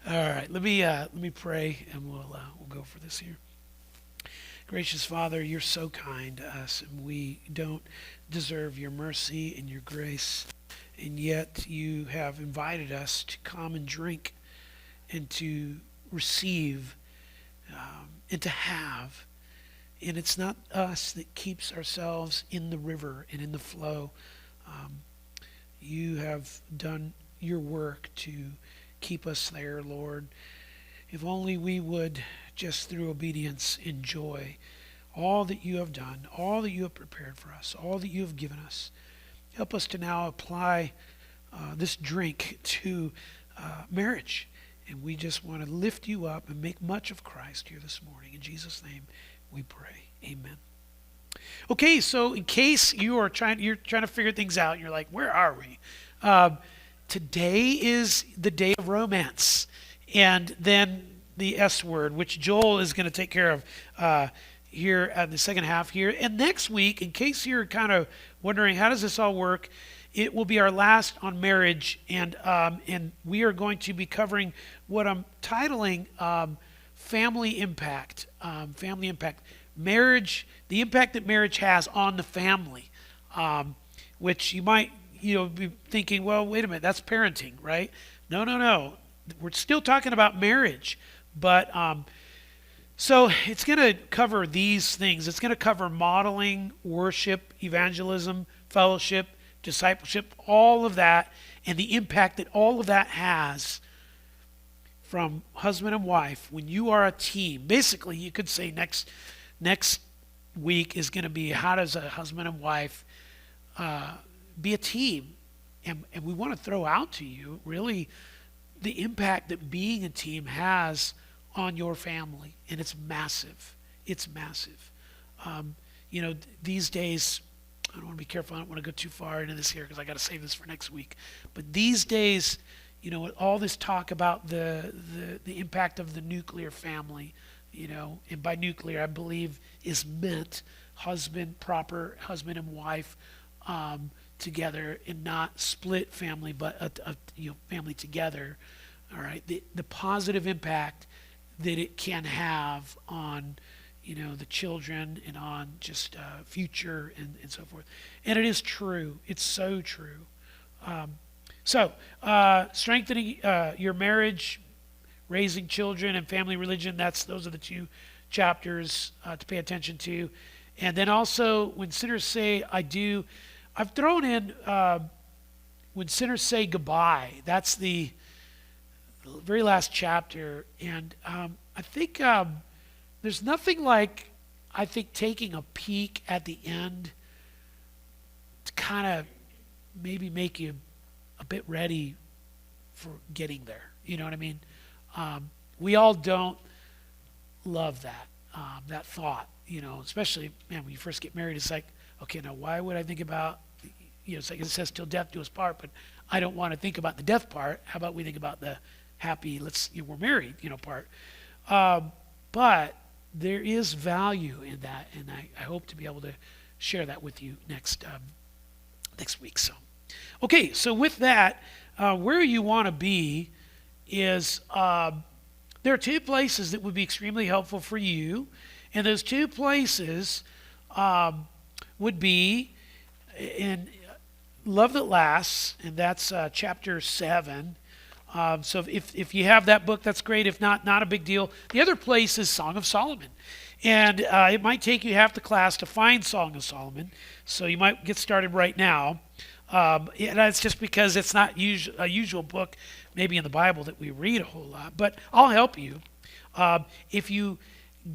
All right, let me pray, and we'll go for this here. Gracious Father, you're so kind to us, and we don't deserve your mercy and your grace, and yet you have invited us to come and drink and to receive and to have. And it's not us that keeps ourselves in the river and in the flow. Um, you have done your work to keep us there, Lord. If only we would, just through obedience, enjoy all that you have done, all that you have prepared for us, all that you have given us. Help us to now apply this drink to marriage. And we just want to lift you up and make much of Christ here this morning. In Jesus' name we pray. Amen. Okay, so in case you're trying to figure things out, you're like, where are we? Today is the day of romance, and then the S word, which Joel is going to take care of here at the second half here. And next week, in case you're kind of wondering how does this all work, it will be our last on marriage, and we are going to be covering what I'm titling family impact. Family impact, marriage, the impact that marriage has on the family, which you might be thinking, well, wait a minute, that's parenting, right? No, no, no. We're still talking about marriage, but so it's going to cover these things. It's going to cover modeling, worship, evangelism, fellowship, discipleship, all of that, and the impact that all of that has from husband and wife when you are a team. Basically, you could say next week is going to be how does a husband and wife be a team, and we want to throw out to you really the impact that being a team has on your family, and it's massive. It's massive. These days, I don't want to be careful. I don't want to go too far into this here because I got to save this for next week. But these days, all this talk about the impact of the nuclear family, and by nuclear I believe is meant proper husband and wife together, and not split family, but family together. All right, the positive impact that it can have on the children and on just future and so forth. And it is true. It's so true. Strengthening your marriage, raising children, and family religion. Those are the two chapters to pay attention to. And then also, when sinners say I do, I've thrown in when sinners say goodbye. That's the very last chapter. And I think there's nothing like, I think, taking a peek at the end to kind of maybe make you a bit ready for getting there. You know what I mean? We all don't love that thought, especially, man, when you first get married, it's like, okay, now why would I think about, it's like it says till death do us part, but I don't want to think about the death part. How about we think about the happy, we're married, part. But there is value in that, and I hope to be able to share that with you next week. So, okay, so with that, where you want to be is there are two places that would be extremely helpful for you, and those two places would be in Love That Lasts, and that's chapter 7. So if you have that book, that's great. If not, not a big deal. The other place is Song of Solomon. And it might take you half the class to find Song of Solomon, so you might get started right now. And that's just because it's not a usual book, maybe in the Bible, that we read a whole lot. But I'll help you. If you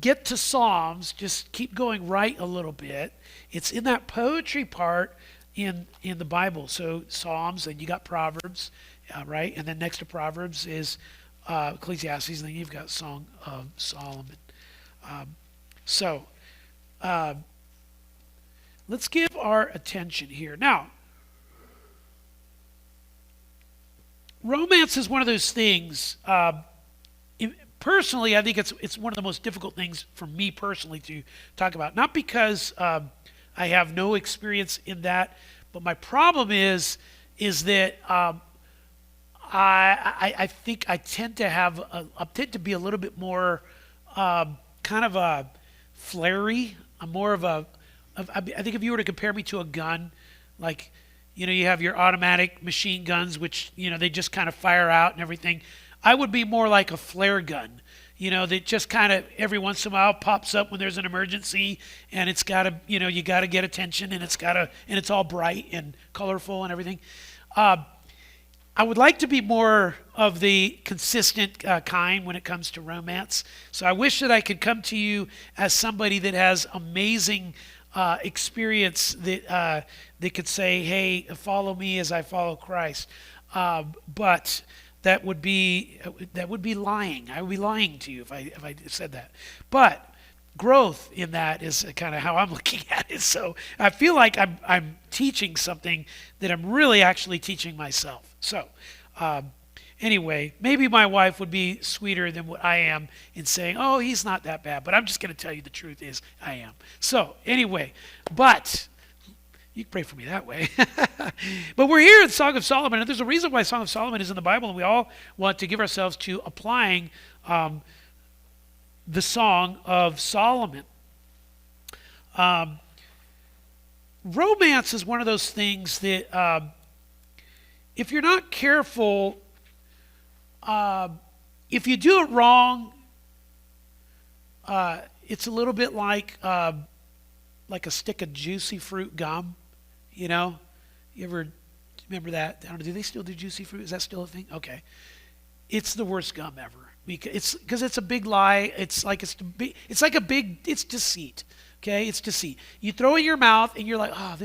get to Psalms, just keep going right a little bit. It's in that poetry part in the Bible. So Psalms, and you got Proverbs, right? And then next to Proverbs is Ecclesiastes, and then you've got Song of Solomon. Let's give our attention here. Now, romance is one of those things. Personally, I think it's one of the most difficult things for me personally to talk about. Not because I have no experience in that, but my problem is that I think I tend to I tend to be a little bit more kind of a flary. I'm more of I think if you were to compare me to a gun, like, you have your automatic machine guns, which, they just kind of fire out and everything. I would be more like a flare gun, that just kind of every once in a while pops up when there's an emergency, and it's got to, you got to get attention, and it's all bright and colorful and everything. I would like to be more of the consistent kind when it comes to romance. So I wish that I could come to you as somebody that has amazing experience that could say, "Hey, follow me as I follow Christ." But that would be lying. I would be lying to you if I said that. But growth in that is kind of how I'm looking at it. So I feel like I'm teaching something that I'm really actually teaching myself. So anyway, maybe my wife would be sweeter than what I am in saying, "Oh, he's not that bad." But I'm just going to tell you the truth is I am. So anyway, but you can pray for me that way. But we're here in Song of Solomon, and there's a reason why Song of Solomon is in the Bible, and we all want to give ourselves to applying the Song of Solomon. Romance is one of those things that if you're not careful, if you do it wrong, it's a little bit like a stick of juicy fruit gum. You ever remember that? I don't know, do they still do juicy fruit? Is that still a thing? Okay. It's the worst gum ever. Because it's a big lie. It's deceit. Okay, it's deceit. You throw it in your mouth and you're like, "Oh,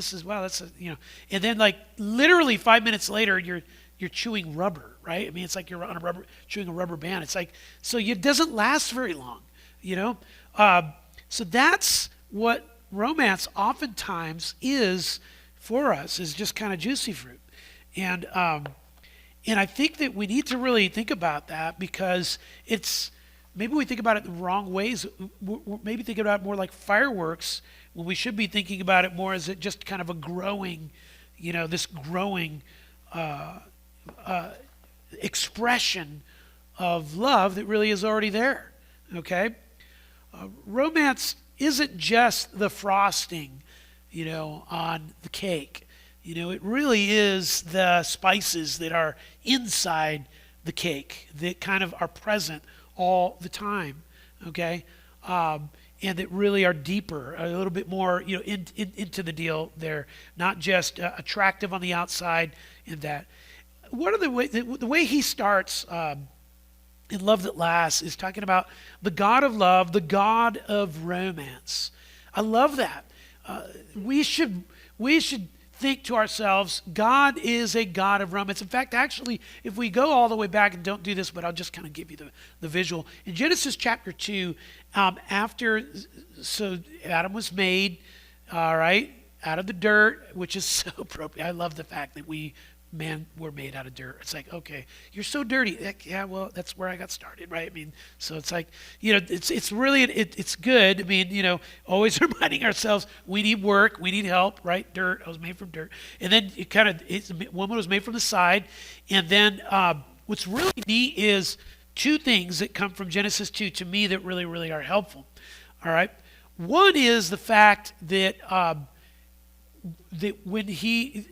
and then like literally 5 minutes later you're chewing rubber, right? I mean, it's like you're chewing a rubber band. It's like, so it doesn't last very long, So that's what romance oftentimes is for us, is just kind of juicy fruit. And I think that we need to really think about that, because maybe we think about it the wrong ways. We're maybe thinking about it more like fireworks, when we should be thinking about it more as just kind of a growing, this growing expression of love that really is already there. Okay? Romance isn't just the frosting, on the cake. It really is the spices that are inside the cake that kind of are present all the time, okay? And that really are deeper, a little bit more, into the deal there, not just attractive on the outside. In that, one of the way he starts in Love That Lasts is talking about the God of love, the God of romance. I love that. We should think to ourselves, God is a God of romance. In fact, actually, if we go all the way back, and don't do this, but I'll just kind of give you the visual. In Genesis chapter 2, so Adam was made, all right, out of the dirt, which is so appropriate. I love the fact that men were made out of dirt. It's like, okay, you're so dirty. Yeah, well, that's where I got started, right? I mean, so it's like, it's really, it's good. I mean, always reminding ourselves we need work, we need help, right? Dirt, I was made from dirt. And then woman was made from the side. And then what's really neat is two things that come from Genesis 2 to me that really, really are helpful. All right. One is the fact that that when he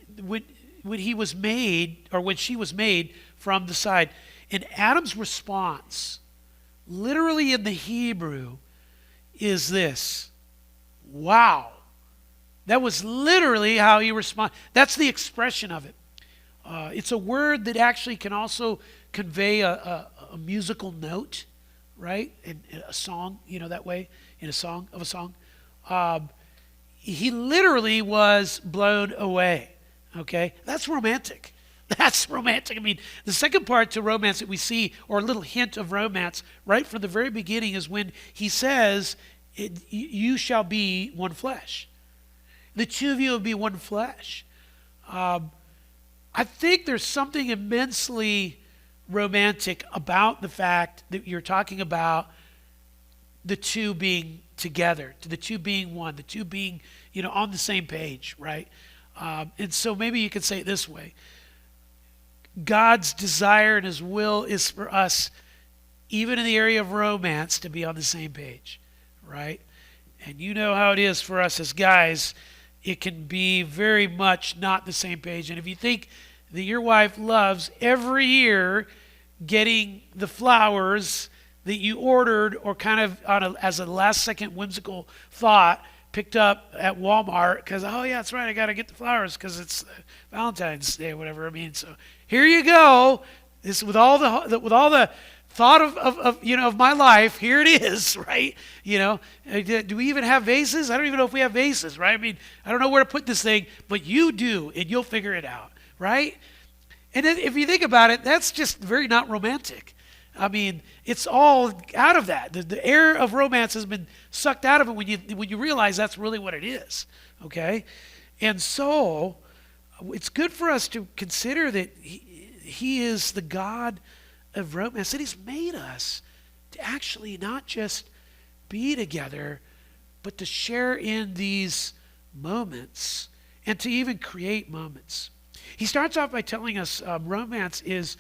was made, or when she was made from the side, and Adam's response, literally in the Hebrew, is this: wow. That was literally how he responded. That's the expression of it. It's a word that actually can also convey a musical note, right? In a song, that way, in a song. He literally was blown away. Okay, that's romantic. That's romantic. I mean, the second part to romance that we see, or a little hint of romance, right from the very beginning, is when he says, "You shall be one flesh." The two of you will be one flesh. I think there's something immensely romantic about the fact that you're talking about the two being together, to the two being one, the two being, on the same page, right? And so maybe you could say it this way. God's desire and his will is for us, even in the area of romance, to be on the same page, right? And you know how it is for us as guys. It can be very much not the same page. And if you think that your wife loves every year getting the flowers that you ordered or kind of as a last second whimsical thought picked up at Walmart because, oh yeah, that's right, I got to get the flowers because it's Valentine's Day or whatever. I mean, so here you go. This with all the thought of my life, here it is, right? Do we even have vases? I don't even know if we have vases, right? I mean, I don't know where to put this thing, but you do, and you'll figure it out, right? And then if you think about it, that's just very not romantic. I mean, it's all out of that. The air of romance has been sucked out of it when you realize that's really what it is, okay? And so it's good for us to consider that he is the God of romance, that he's made us to actually not just be together, but to share in these moments and to even create moments. He starts off by telling us romance is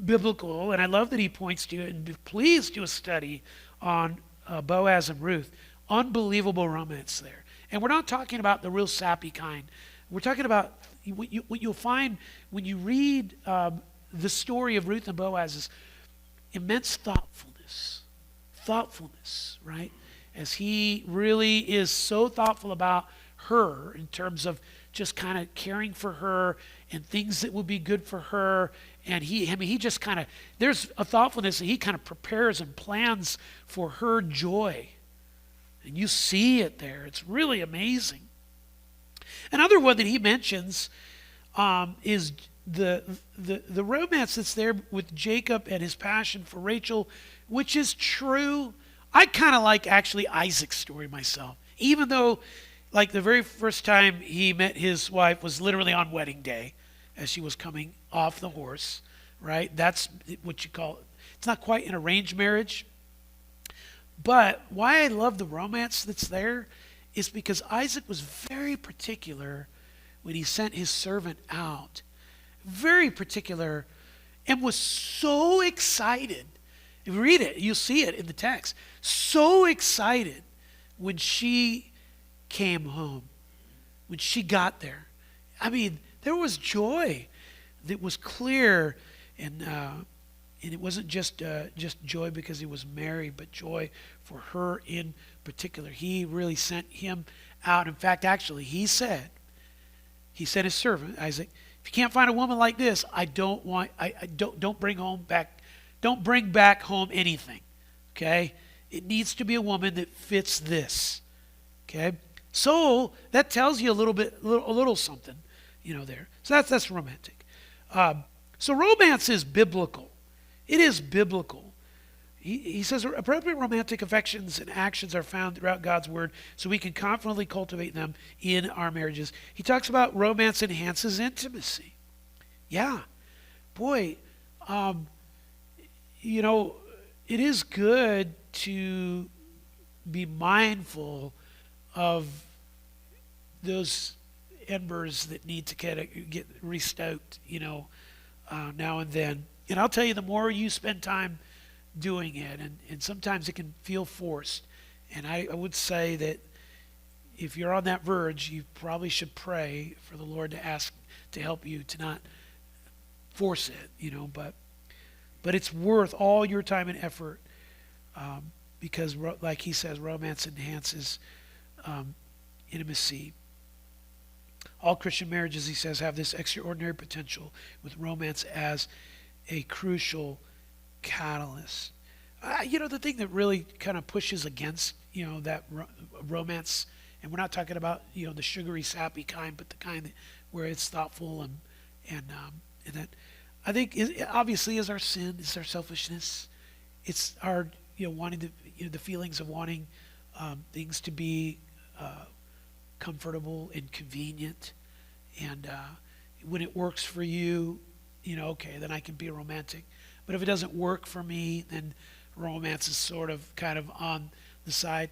biblical, and I love that he points to it, and please do a study on Boaz and Ruth. Unbelievable romance there. And we're not talking about the real sappy kind. We're talking about what you'll find when you read the story of Ruth and Boaz is immense thoughtfulness, right? As he really is so thoughtful about her in terms of just kind of caring for her and things that would be good for her. And he just kind of, there's a thoughtfulness that he kind of prepares and plans for her joy. And you see it there. It's really amazing. Another one that he mentions is the romance that's there with Jacob and his passion for Rachel, which is true. I kind of like actually Isaac's story myself, even though like the very first time he met his wife was literally on wedding day as she was coming off the horse, right? That's what you call it. It's not quite an arranged marriage. But why I love the romance that's there is because Isaac was very particular when he sent his servant out. Very particular, and was so excited. If you read it, you'll see it in the text. So excited when she came home, when she got there. I mean, there was joy that was clear, and it wasn't just joy because he was married, but joy for her in particular. He really sent him out. In fact, actually, he sent his servant Isaac, if you can't find a woman like this, don't bring back home anything. Okay? It needs to be a woman that fits this. Okay? So that tells you a little something, there. So that's romantic. So romance is biblical. It is biblical. He says appropriate romantic affections and actions are found throughout God's word, so we can confidently cultivate them in our marriages. He talks about romance enhances intimacy. Yeah. Boy, it is good to be mindful of those embers that need to kind of get restoked, now and then. And I'll tell you, the more you spend time doing it, and sometimes it can feel forced. And I would say that if you're on that verge, you probably should pray for the Lord to ask to help you to not force it, but it's worth all your time and effort because, like he says, romance enhances intimacy. All Christian marriages, he says, have this extraordinary potential with romance as a crucial catalyst. The thing that really kind of pushes against, that romance, and we're not talking about, the sugary, sappy kind, but the kind where it's thoughtful and that I think obviously is our sin, it's our selfishness, it's our wanting the feelings of wanting things to be comfortable and convenient, and when it works for you, okay, then I can be romantic. But if it doesn't work for me, then romance is sort of kind of on the side.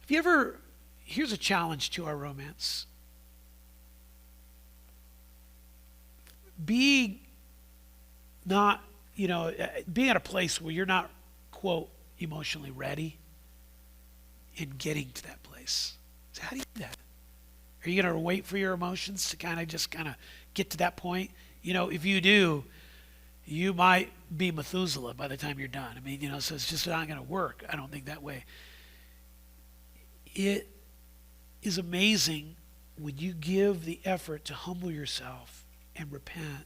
Here's a challenge to our romance. being not, being at a place where you're not, quote, emotionally ready and getting to that place. So how do you do that? Are you going to wait for your emotions to kind of get to that point? If you do, you might be Methuselah by the time you're done. I mean, so it's just not going to work. I don't think that way. It is amazing when you give the effort to humble yourself and repent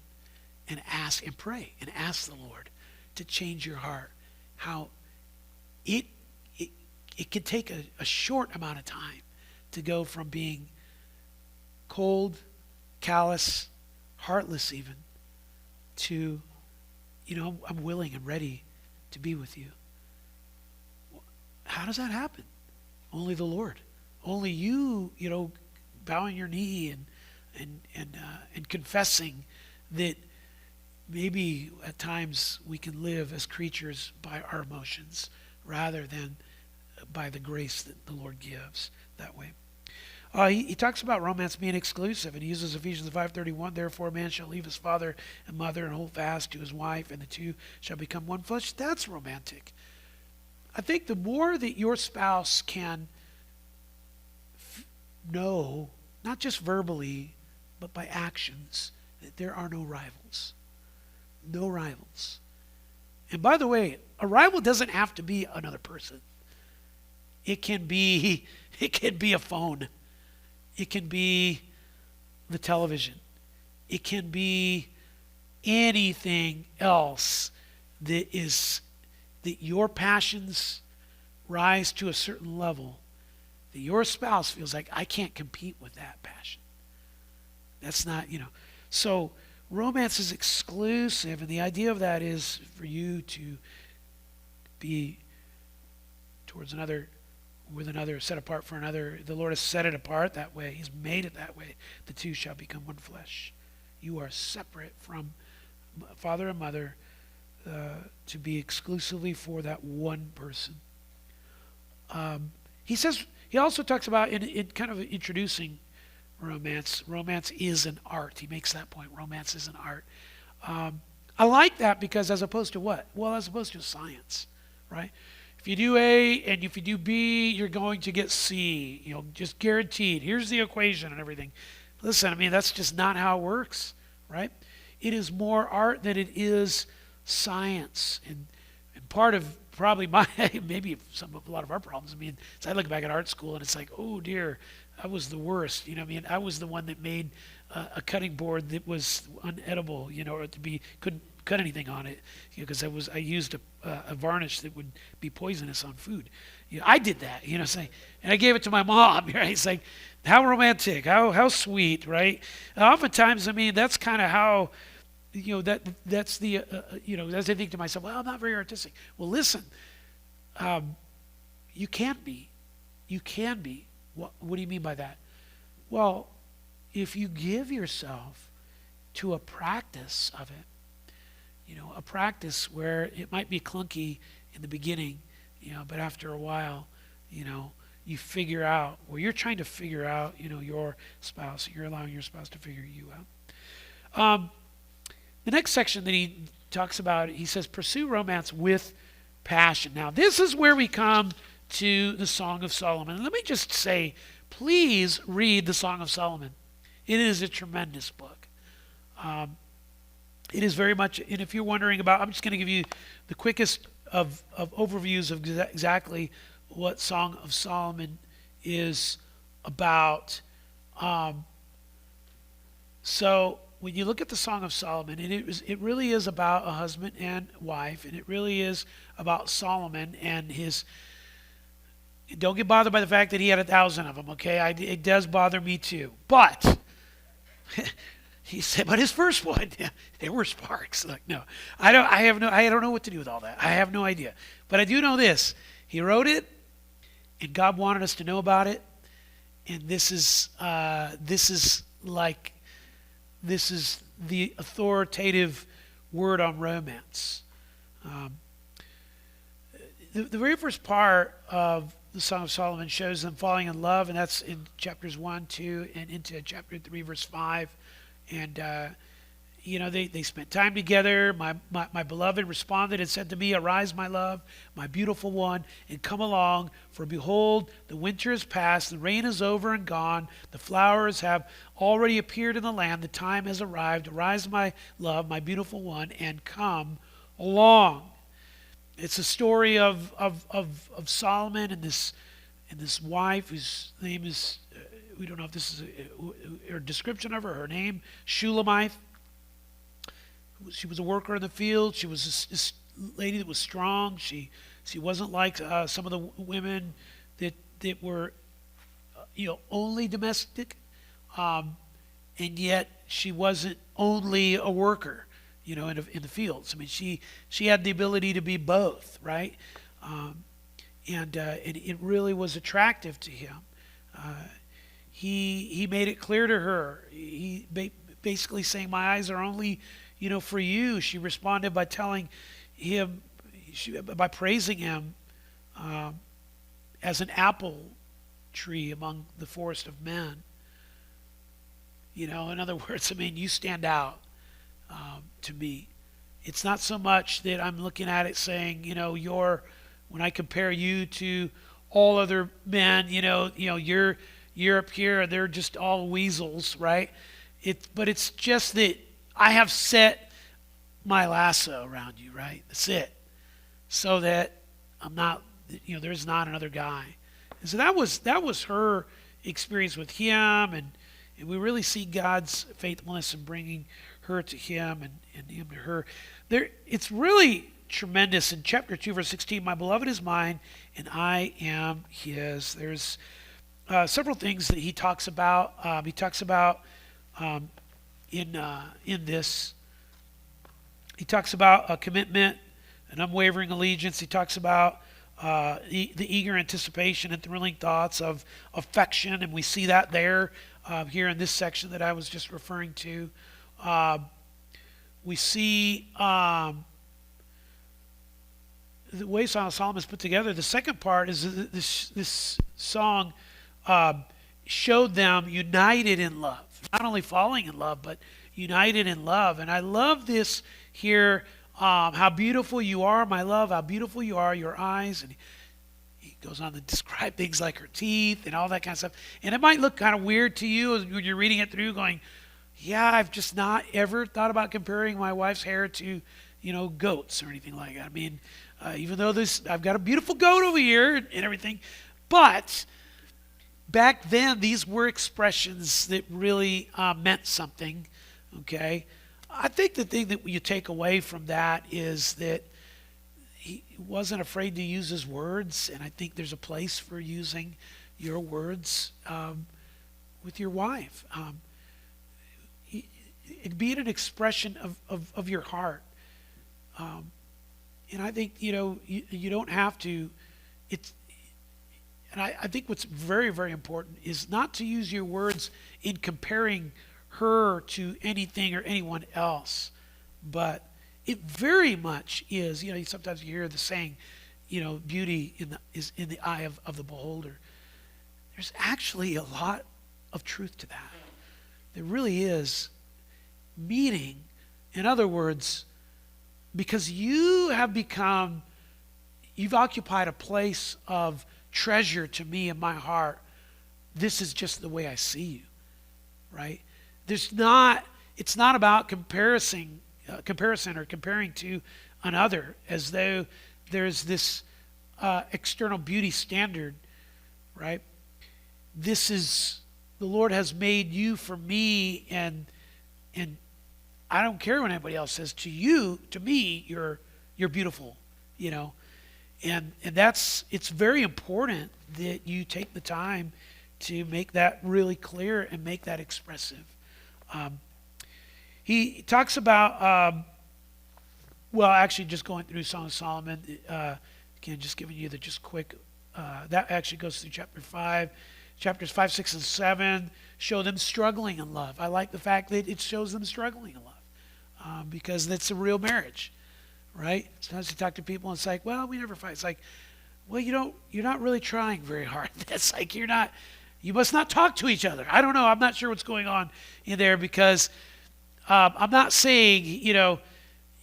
and ask and pray and ask the Lord to change your heart. How it can take a short amount of time to go from being cold, callous, heartless even, to, I'm willing and ready to be with you. How does that happen? Only the Lord. Only you, bowing your knee and confessing that maybe at times we can live as creatures by our emotions rather than by the grace that the Lord gives that way. He talks about romance being exclusive, and he uses Ephesians 5:31. Therefore, a man shall leave his father and mother and hold fast to his wife, and the two shall become one flesh. That's romantic. I think the more that your spouse can know, not just verbally, but by actions, that there are no rivals. No rivals. And by the way, a rival doesn't have to be another person. It can be a phone. It can be the television. It can be anything else that your passions rise to a certain level that your spouse feels like, I can't compete with that passion. That's not, So romance is exclusive, and the idea of that is for you to be towards another, with another, set apart for another. The Lord has set it apart that way. He's made it that way. The two shall become one flesh. You are separate from father and mother to be exclusively for that one person. He also talks about, in kind of introducing romance is an art. He makes that point. Romance is an art. I like that because as opposed to what? Well, as opposed to science, right? If you do A and if you do B, you're going to get C, just guaranteed. Here's the equation and everything. Listen, that's just not how it works, right? It is more art than it is science. And part of probably maybe a lot of our problems, so I look back at art school and it's like, oh dear, I was the worst. I was the one that made a cutting board that was unedible, or couldn't cut anything on it, because I used a varnish that would be poisonous on food. I did that, and I gave it to my mom. Right? It's like, how romantic, how sweet, right? And oftentimes, that's kind of how, that's the, as I think to myself, well, I'm not very artistic. Well, listen, you can be. What do you mean by that? Well, if you give yourself to a practice of it, a practice where it might be clunky in the beginning, but after a while, you figure out, or you're trying to figure out, your spouse, you're allowing your spouse to figure you out. The next section that he talks about, he says, pursue romance with passion. Now, this is where we come to the Song of Solomon. And let me just say, please read the Song of Solomon. It is a tremendous book. It is very much, and if you're wondering about, I'm just going to give you the quickest of overviews of exactly what Song of Solomon is about. So when you look at the Song of Solomon, and it really is about a husband and wife, and it really is about Solomon and his. Don't get bothered by the fact that he had 1,000 of them, okay? It does bother me too. But he said, but his first one, there were sparks. Like, no, I don't know what to do with all that. I have no idea. But I do know this: he wrote it, and God wanted us to know about it. And this is the authoritative word on romance. The very first part of the Song of Solomon shows them falling in love, and that's in chapters 1, 2, and into chapter 3, verse 5. And they spent time together. My beloved responded and said to me, "Arise, my love, my beautiful one, and come along. For behold, the winter is past, the rain is over and gone. The flowers have already appeared in the land. The time has arrived. Arise, my love, my beautiful one, and come along." It's a story of Solomon and this wife whose name is, we don't know if this is her description of her name, Shulamite. She was a worker in the field. She was this lady that was strong. She wasn't like some of the women that were only domestic, and yet she wasn't only a worker in the fields. I mean, she had the ability to be both, right? And it really was attractive to him. He made it clear to her. He basically saying, "My eyes are only for you." She responded by telling him, by praising him as an apple tree among the forest of men. In other words, I mean, you stand out to me. It's not so much that I'm looking at it saying, when I compare you to all other men, you're up here, they're just all weasels, right? But it's just that I have set my lasso around you, right? That's it. So that I'm not, there's not another guy. And so that was her experience with him, and we really see God's faithfulness in bringing her to him and him to her. It's really tremendous. In chapter 2, verse 16, "My beloved is mine, and I am his." There's several things that he talks about. He talks about in this. He talks about a commitment, an unwavering allegiance. He talks about the eager anticipation and thrilling thoughts of affection, and we see that there here in this section that I was just referring to. We see the way Song of Solomon is put together. The second part is this song showed them united in love. Not only falling in love, but united in love. And I love this here, how beautiful you are, my love, how beautiful you are, your eyes. And he goes on to describe things like her teeth and all that kind of stuff. And it might look kind of weird to you when you're reading it through, going, yeah, I've just not ever thought about comparing my wife's hair to, goats or anything like that. I mean, even though I've got a beautiful goat over here and everything, but back then these were expressions that really meant something. Okay, I think the thing that you take away from that is that he wasn't afraid to use his words, and I think there's a place for using your words with your wife. Be it an expression of your heart. And I think, you don't have to, and I think what's very, very important is not to use your words in comparing her to anything or anyone else. But it very much is, sometimes you hear the saying, beauty is in the eye of the beholder. There's actually a lot of truth to that. There really is. Meaning, in other words, because you've occupied a place of treasure to me in my heart, this is just the way I see you, right? It's not about comparison or comparing to another as though there's this external beauty standard, right? This is, the Lord has made you for me, and I don't care what anybody else says. To me, you're beautiful, and it's very important that you take the time to make that really clear and make that expressive. He talks about, actually just going through Song of Solomon, again, just giving you the just quick, that actually goes through chapter 5. Chapters 5, 6, and 7 show them struggling in love. I like the fact that it shows them struggling in love because that's a real marriage, right? Sometimes you talk to people and it's like, well, we never fight. It's like, well, you're not really trying very hard. That's like, you must not talk to each other. I don't know. I'm not sure what's going on in there because I'm not saying,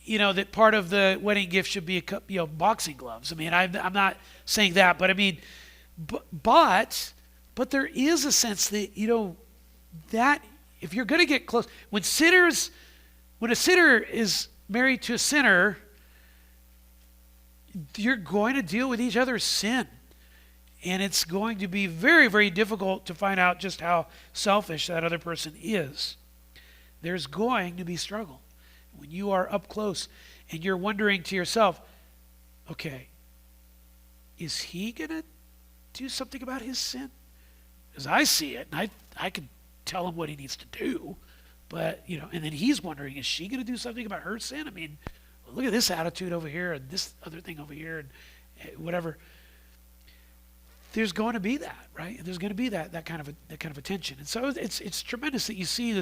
that part of the wedding gift should be boxing gloves. I mean, I'm not saying that, but I mean, but there is a sense that, that if you're going to get close, when a sinner is married to a sinner, you're going to deal with each other's sin. And it's going to be very, very difficult to find out just how selfish that other person is. There's going to be struggle. When you are up close and you're wondering to yourself, okay, is he going to do something about his sin? As I see it, and I can tell him what he needs to do, but, and then he's wondering, is she going to do something about her sin? I mean, look at this attitude over here and this other thing over here and whatever. There's going to be that, right? There's going to be that kind of a tension. And so it's tremendous that you see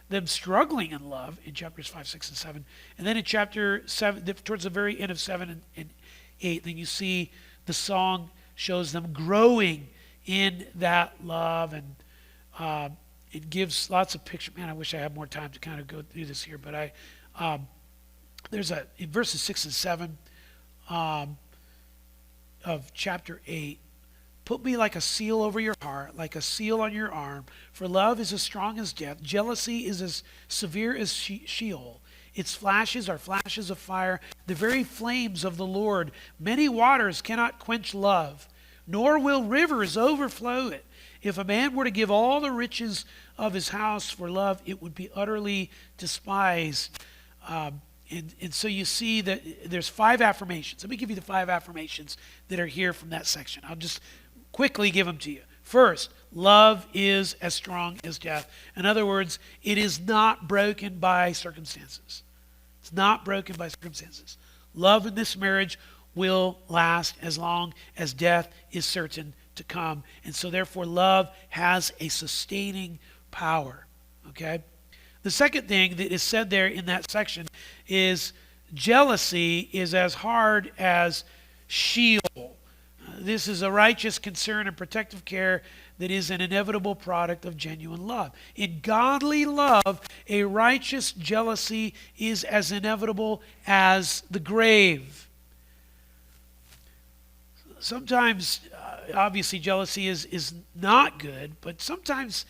them struggling in love in chapters 5, 6, and 7. And then in chapter 7, towards the very end of 7 and 8, then you see the song shows them growing in that love, and it gives lots of picture. Man, I wish I had more time to kind of go through this here, but in verses 6 and 7 of chapter 8, put me like a seal over your heart, like a seal on your arm, for love is as strong as death. Jealousy is as severe as Sheol. Its flashes are flashes of fire, the very flames of the Lord. Many waters cannot quench love, nor will rivers overflow it. If a man were to give all the riches of his house for love, it would be utterly despised. And so you see that there's 5 affirmations. Let me give you the 5 affirmations that are here from that section. I'll just quickly give them to you. First, love is as strong as death. In other words, it is not broken by circumstances. It's not broken by circumstances. Love in this marriage will last as long as death is certain to come. And so therefore, love has a sustaining power. Okay? The second thing that is said there in that section is jealousy is as hard as Sheol. This is a righteous concern and protective care that is an inevitable product of genuine love. In godly love, a righteous jealousy is as inevitable as the grave. Sometimes, obviously, jealousy is not good, but sometimes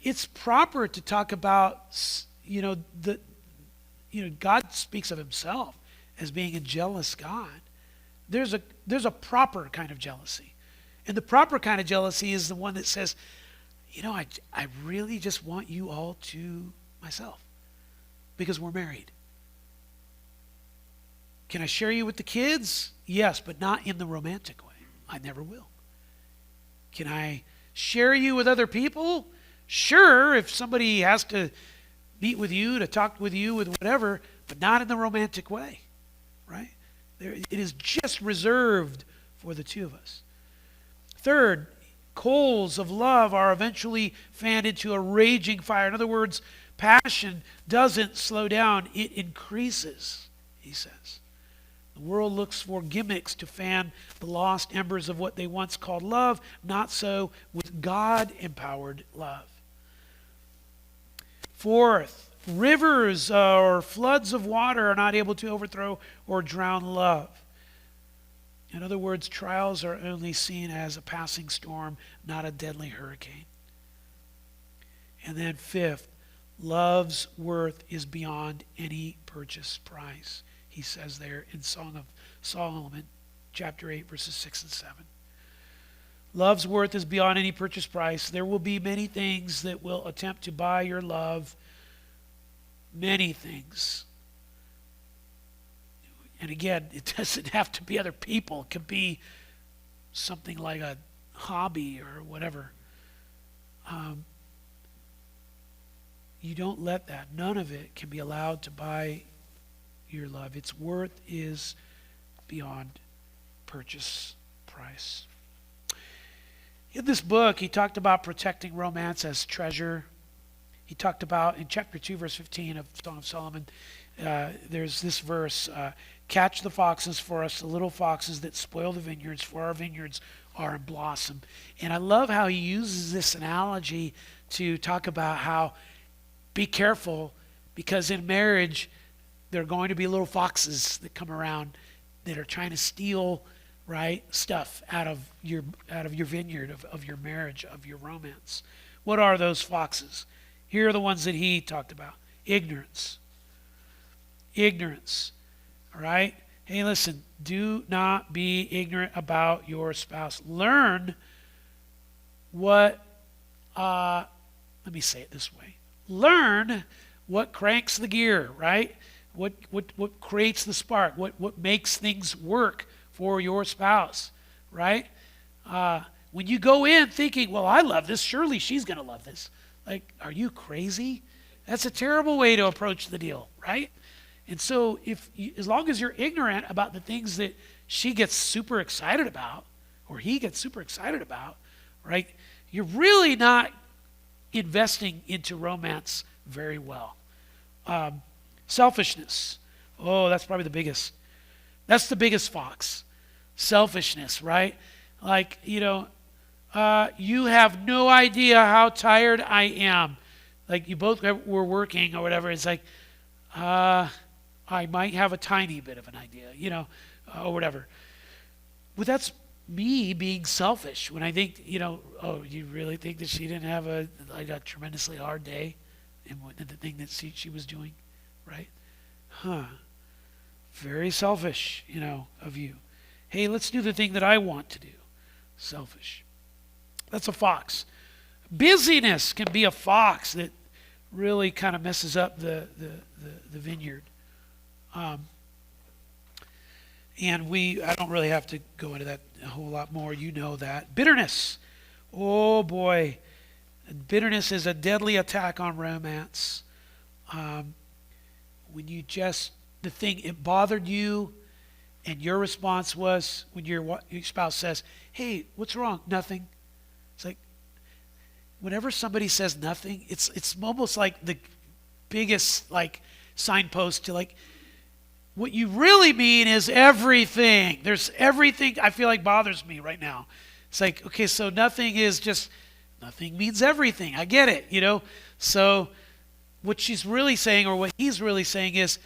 it's proper to talk about, God speaks of himself as being a jealous God. There's a proper kind of jealousy. And the proper kind of jealousy is the one that says, I really just want you all to myself because we're married. Can I share you with the kids? Yes, but not in the romantic way. I never will. Can I share you with other people? Sure, if somebody has to meet with you, to talk with you, with whatever, but not in the romantic way, right? It is just reserved for the two of us. Third, coals of love are eventually fanned into a raging fire. In other words, passion doesn't slow down, it increases, he says. The world looks for gimmicks to fan the lost embers of what they once called love. Not so with God-empowered love. Fourth, rivers or floods of water are not able to overthrow or drown love. In other words, trials are only seen as a passing storm, not a deadly hurricane. And then fifth, love's worth is beyond any purchase price. He says there in Song of Solomon, chapter 8, verses 6 and 7. Love's worth is beyond any purchase price. There will be many things that will attempt to buy your love. Many things. And again, it doesn't have to be other people. It could be something like a hobby or whatever. You don't let that. None of it can be allowed to buy your love. Its worth is beyond purchase price. In this book, he talked about protecting romance as treasure. He talked about, in chapter 2, verse 15 of Song of Solomon, there's this verse, catch the foxes for us, the little foxes that spoil the vineyards, for our vineyards are in blossom. And I love how he uses this analogy to talk about how Be careful, because in marriage, there are going to be little foxes that come around that are trying to steal, right, stuff out of your vineyard, of your marriage, of your romance. What are those foxes? Here are the ones that he talked about. Ignorance. Ignorance. All right? Hey, listen, do not be ignorant about your spouse. Learn what, let me say it this way. Learn what cranks the gear, right? What creates the spark, what makes things work for your spouse, right? When you go in thinking, well, I love this, surely she's going to love this. Like, are you crazy? That's a terrible way to approach the deal, right? And so as long as you're ignorant about the things that she gets super excited about, or he gets super excited about, right, you're really not investing into romance very well. Selfishness. Oh, that's probably the biggest. That's the biggest fox. Selfishness, right? Like, you have no idea how tired I am. Like, you both were working or whatever. It's like, I might have a tiny bit of an idea, or whatever. But that's me being selfish when I think, oh, you really think that she didn't have a tremendously hard day in the thing that she was doing, right? Very selfish, of you. Hey, let's do the thing that I want to do. Selfish. That's a fox. Busyness can be a fox that really kind of messes up the vineyard. And I don't really have to go into that a whole lot more. You know that. Bitterness. Oh boy. Bitterness is a deadly attack on romance. When it bothered you, and your response was, when your spouse says, hey, what's wrong? Nothing. It's like, whenever somebody says nothing, it's almost like the biggest signpost to what you really mean is everything. There's everything I feel like bothers me right now. It's like, okay, so nothing means everything. I get it, So what she's really saying, or what he's really saying, is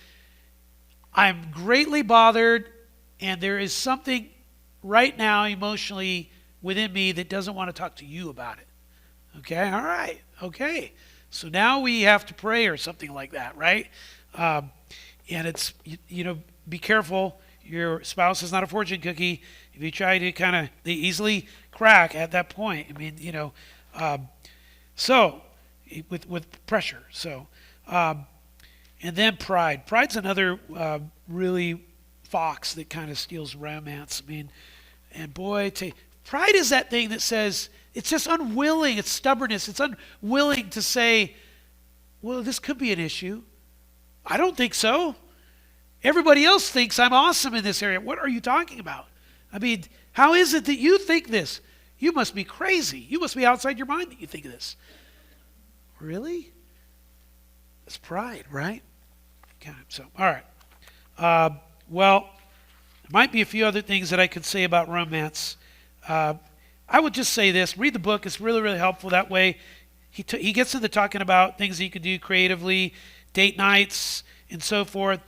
I'm greatly bothered, and there is something right now emotionally within me that doesn't want to talk to you about it. Okay, all right, okay. So now we have to pray or something like that, right? And it's, be careful. Your spouse is not a fortune cookie. If you try to they easily crack at that point. I mean, so with pressure. So, and then pride. Pride's another really fox that kind of steals romance. I mean, and boy, pride is that thing that says, it's just unwilling. It's stubbornness. It's unwilling to say, well, this could be an issue. I don't think so. Everybody else thinks I'm awesome in this area. What are you talking about? I mean, how is it that you think this? You must be crazy. You must be outside your mind that you think of this. Really? That's pride, right? Okay, so, all right. Well, there might be a few other things that I could say about romance. I would just say this. Read the book. It's really, really helpful. That way, he gets into talking about things that you can do creatively, date nights, and so forth,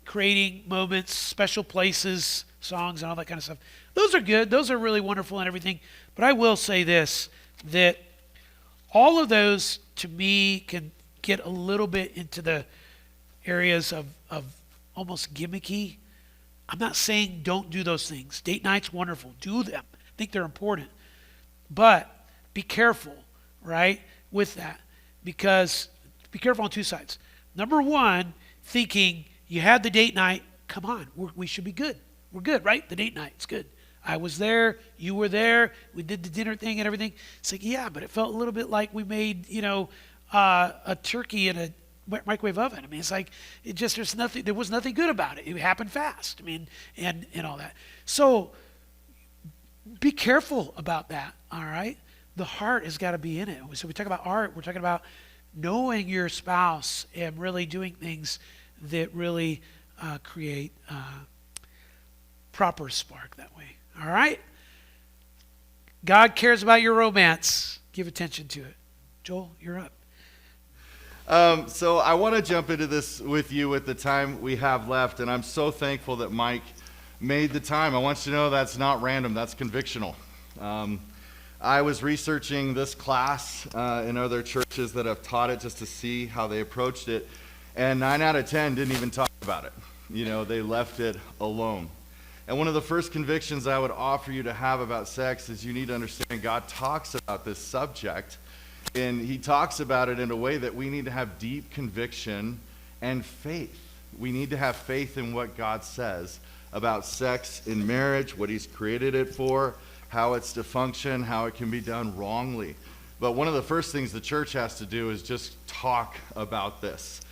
creating moments, special places, songs, and all that kind of stuff. Those are good. Those are really wonderful and everything. But I will say this, that all of those, to me, can get a little bit into the areas of almost gimmicky. I'm not saying don't do those things. Date night's wonderful. Do them. I think they're important. But be careful, right, with that. Because be careful on two sides. Number one, thinking you had the date night, come on, we should be good. We're good, right? The date night, it's good. I was there, you were there, we did the dinner thing and everything. It's like, yeah, but it felt a little bit like we made, a turkey in a microwave oven. I mean, it's like, there was nothing good about it. It happened fast. I mean, and all that. So be careful about that, all right? The heart has got to be in it. So we talk about art, we're talking about knowing your spouse and really doing things that really create proper spark that way. All right? God cares about your romance. Give attention to it. Joel, you're up. So I want to jump into this with you with the time we have left, and I'm so thankful that Mike made the time. I want you to know that's not random, that's convictional. I was researching this class in other churches that have taught it just to see how they approached it, and 9 out of 10 didn't even talk about it. They left it alone. And one of the first convictions I would offer you to have about sex is you need to understand God talks about this subject, and he talks about it in a way that we need to have deep conviction and faith. We need to have faith in what God says about sex in marriage, what he's created it for, how it's to function, how it can be done wrongly. But one of the first things the church has to do is just talk about this.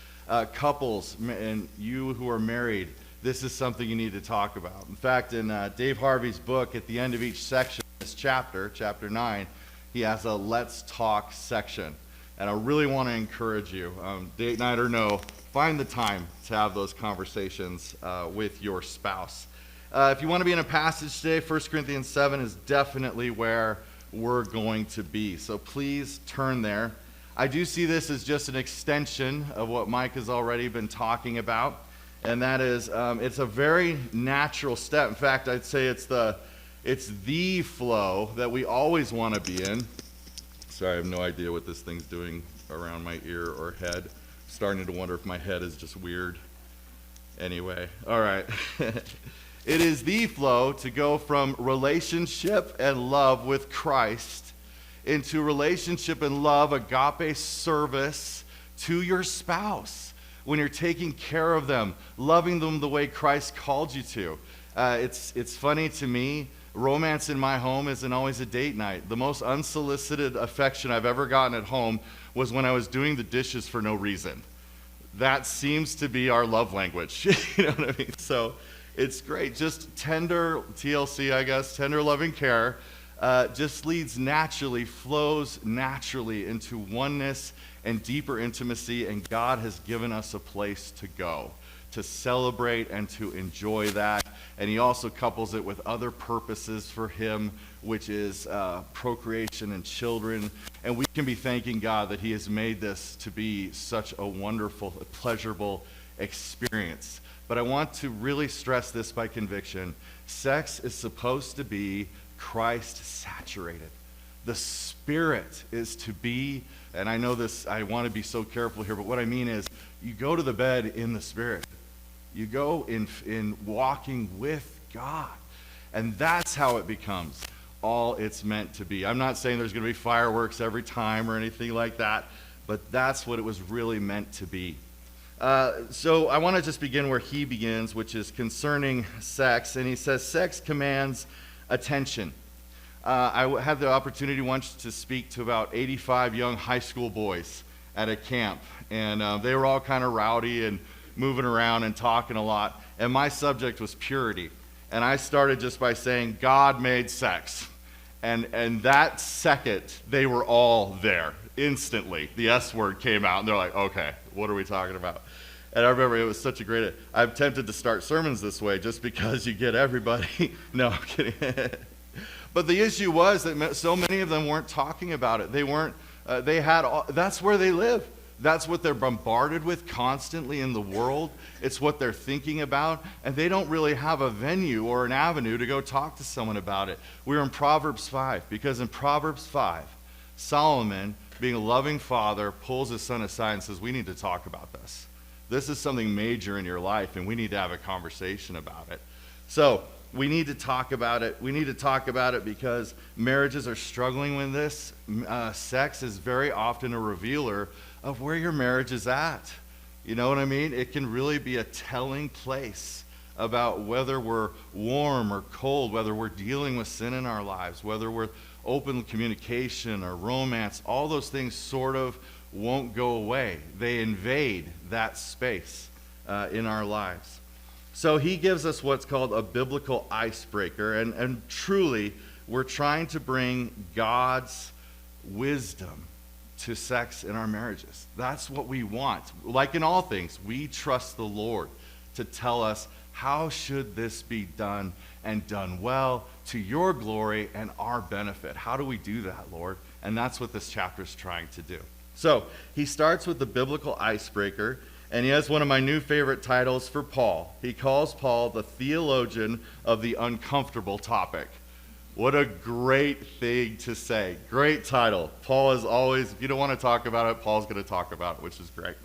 Couples and you who are married, this is something you need to talk about. In fact, in Dave Harvey's book, at the end of each section, this chapter 9, he has a Let's Talk section. And I really want to encourage you, date night or no, find the time to have those conversations with your spouse. If you want to be in a passage today, 1 Corinthians 7 is definitely where we're going to be. So please turn there. I do see this as just an extension of what Mike has already been talking about, and that is it's a very natural step. In fact, I'd say it's the flow that we always want to be in. Sorry, I have no idea what this thing's doing around my ear or head. I'm starting to wonder if my head is just weird. Anyway, all right. It is the flow to go from relationship and love with Christ into relationship and love, agape service to your spouse. When you're taking care of them, loving them the way Christ called you to. It's funny to me, romance in my home isn't always a date night. The most unsolicited affection I've ever gotten at home was when I was doing the dishes for no reason. That seems to be our love language. You know what I mean? So it's great. Just tender, TLC, I guess, tender loving care just leads naturally, flows naturally into oneness and deeper intimacy, and God has given us a place to go, to celebrate and to enjoy that. And he also couples it with other purposes for him, which is procreation and children. And we can be thanking God that he has made this to be such a wonderful, pleasurable experience. But I want to really stress this by conviction. Sex is supposed to be Christ-saturated. The Spirit is to be, and I know this, I want to be so careful here, but what I mean is you go to the bed in the Spirit. You go in walking with God. And that's how it becomes all it's meant to be. I'm not saying there's going to be fireworks every time or anything like that, but that's what it was really meant to be. So I want to just begin where he begins, which is concerning sex. And he says, sex commands attention. I had the opportunity once to speak to about 85 young high school boys at a camp. And they were all kind of rowdy and moving around and talking a lot. And my subject was purity. And I started just by saying, God made sex. And that second, they were all there. Instantly, the S word came out, and they're like, okay, what are we talking about? And I remember it was such a great, I'm tempted to start sermons this way just because you get everybody. No, I'm kidding. But the issue was that so many of them weren't talking about it. They weren't, that's where they live. That's what they're bombarded with constantly in the world. It's what they're thinking about, and they don't really have a venue or an avenue to go talk to someone about it. We're in Proverbs 5, because in Proverbs 5, Solomon, being a loving father, pulls his son aside and says, we need to talk about this. This is something major in your life, and we need to have a conversation about it. So we need to talk about it. We need to talk about it because marriages are struggling with this. Sex is very often a revealer of where your marriage is at. You know what I mean? It can really be a telling place about whether we're warm or cold, whether we're dealing with sin in our lives, whether we're open communication or romance. All those things sort of won't go away. They invade that space in our lives. So he gives us what's called a biblical icebreaker, and truly we're trying to bring God's wisdom to sex in our marriages. That's what we want. Like in all things, we trust the Lord to tell us how should this be done and done well to your glory and our benefit. How do we do that, Lord? And that's what this chapter is trying to do. So he starts with the biblical icebreaker, and he has one of my new favorite titles for Paul. He calls Paul the theologian of the uncomfortable topic. What a great thing to say. Great title. Paul is always, if you don't want to talk about it, Paul's going to talk about it, which is great.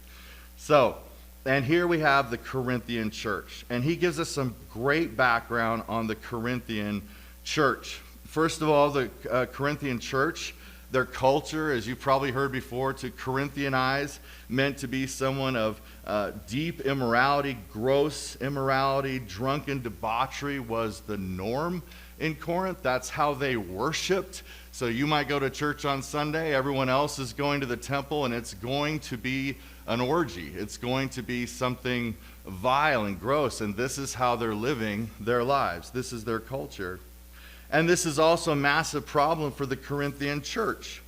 So, and here we have the Corinthian church, and he gives us some great background on the Corinthian church. First of all, the Corinthian church, their culture, as you've probably heard before, to Corinthianize meant to be someone of deep immorality, gross immorality, drunken debauchery was the norm in Corinth. That's how they worshiped. So you might go to church on Sunday, everyone else is going to the temple, and it's going to be an orgy. It's going to be something vile and gross, and this is how they're living their lives. This is their culture. And this is also a massive problem for the Corinthian church.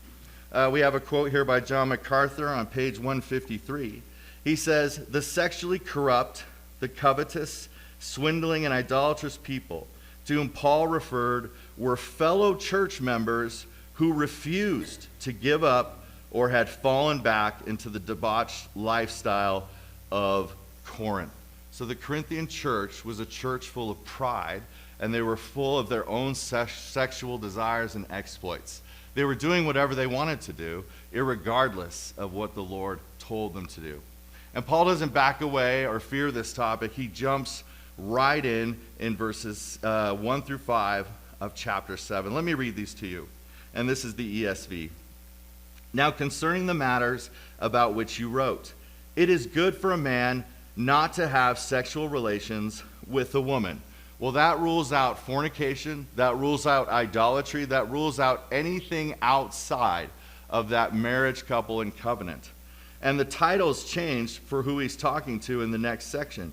We have a quote here by John MacArthur on page 153. He says, "The sexually corrupt, the covetous, swindling, and idolatrous people to whom Paul referred were fellow church members who refused to give up or had fallen back into the debauched lifestyle of Corinth." So the Corinthian church was a church full of pride, and they were full of their own sexual desires and exploits. They were doing whatever they wanted to do, irregardless of what the Lord told them to do. And Paul doesn't back away or fear this topic. He jumps right in verses 1 through 5 of chapter 7. Let me read these to you. And this is the ESV. "Now concerning the matters about which you wrote, it is good for a man not to have sexual relations with a woman." Well, that rules out fornication, that rules out idolatry, that rules out anything outside of that marriage couple and covenant. And the title's changed for who he's talking to in the next section.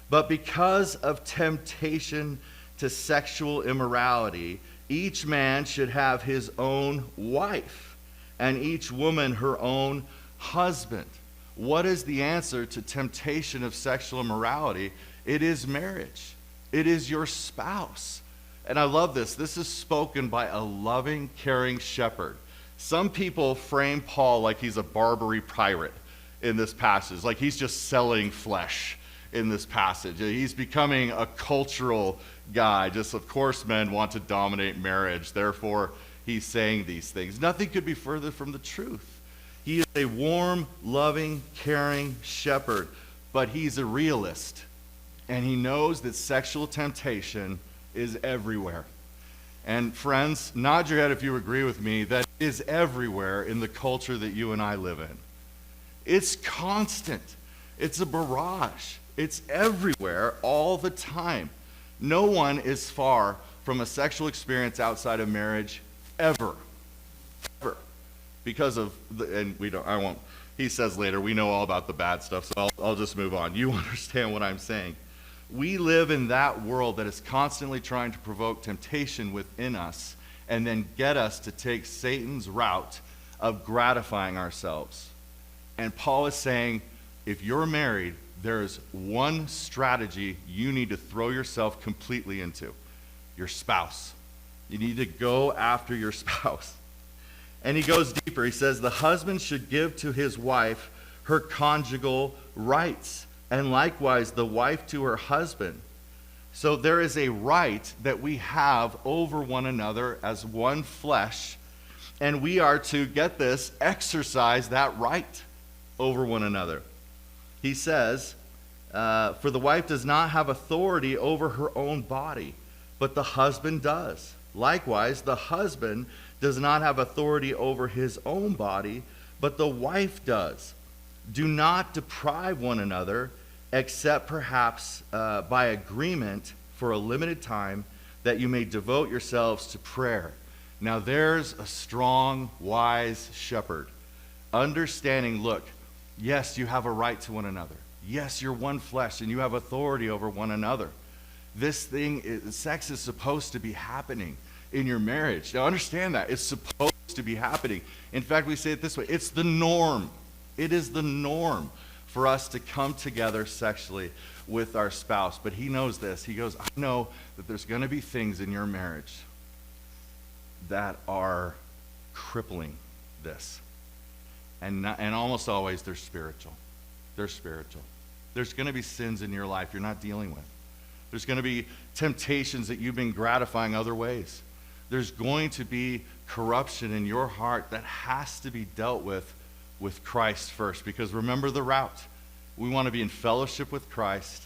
"But because of temptation to sexual immorality, each man should have his own wife, and each woman her own husband." What is the answer to temptation of sexual immorality? It is marriage. It is your spouse. And I love this. This is spoken by a loving, caring shepherd. Some people frame Paul like he's a Barbary pirate in this passage, like he's just selling flesh in this passage. He's becoming a cultural guy. Just, of course, men want to dominate marriage. Therefore, he's saying these things. Nothing could be further from the truth. He is a warm, loving, caring shepherd, but he's a realist. And he knows that sexual temptation is everywhere. And friends, nod your head if you agree with me, that is everywhere in the culture that you and I live in. It's constant. It's a barrage. It's everywhere all the time. No one is far from a sexual experience outside of marriage ever. Ever. Because of he says later, we know all about the bad stuff, so I'll just move on. You understand what I'm saying. We live in that world that is constantly trying to provoke temptation within us and then get us to take Satan's route of gratifying ourselves. And Paul is saying, if you're married, there's one strategy you need to throw yourself completely into: your spouse. You need to go after your spouse. And he goes deeper. He says, the husband should give to his wife her conjugal rights, and likewise the wife to her husband. So there is a right that we have over one another as one flesh, and we are to, get this, exercise that right over one another. He says, for the wife does not have authority over her own body, but the husband does. Likewise, the husband does not have authority over his own body, but the wife does. Do not deprive one another, except perhaps by agreement for a limited time, that you may devote yourselves to prayer. Now there's a strong, wise shepherd, understanding, look, yes, you have a right to one another. Yes, you're one flesh, and you have authority over one another. Sex is supposed to be happening in your marriage. Now understand that. It's supposed to be happening. In fact, we say it this way. It's the norm. It is the norm for us to come together sexually with our spouse. But he knows this. He goes, I know that there's going to be things in your marriage that are crippling this. and almost always they're spiritual. They're spiritual. There's going to be sins in your life you're not dealing with. There's going to be temptations that you've been gratifying other ways. There's going to be corruption in your heart that has to be dealt with Christ first. Because remember the route. We want to be in fellowship with Christ,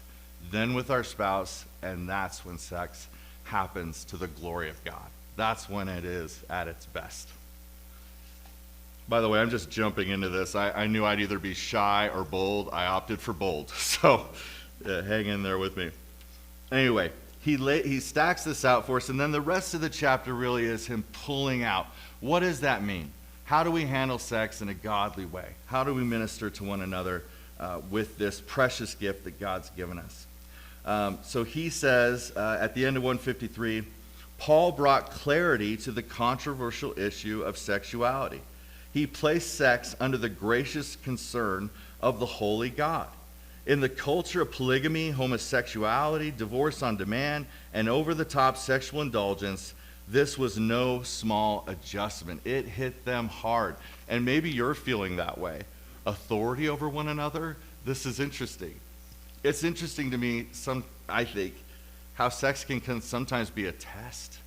then with our spouse, and that's when sex happens to the glory of God. That's when it is at its best. By the way, I'm just jumping into this. I knew I'd either be shy or bold. I opted for bold. So hang in there with me. Anyway, he stacks this out for us, and then the rest of the chapter really is him pulling out. What does that mean? How do we handle sex in a godly way? How do we minister to one another with this precious gift that God's given us? So he says at the end of 153, Paul brought clarity to the controversial issue of sexuality. He placed sex under the gracious concern of the holy God. In the culture of polygamy, homosexuality, divorce on demand, and over-the-top sexual indulgence, this was no small adjustment. It hit them hard. And maybe you're feeling that way. Authority over one another, this is interesting. It's interesting to me, I think, how sex can sometimes be a test.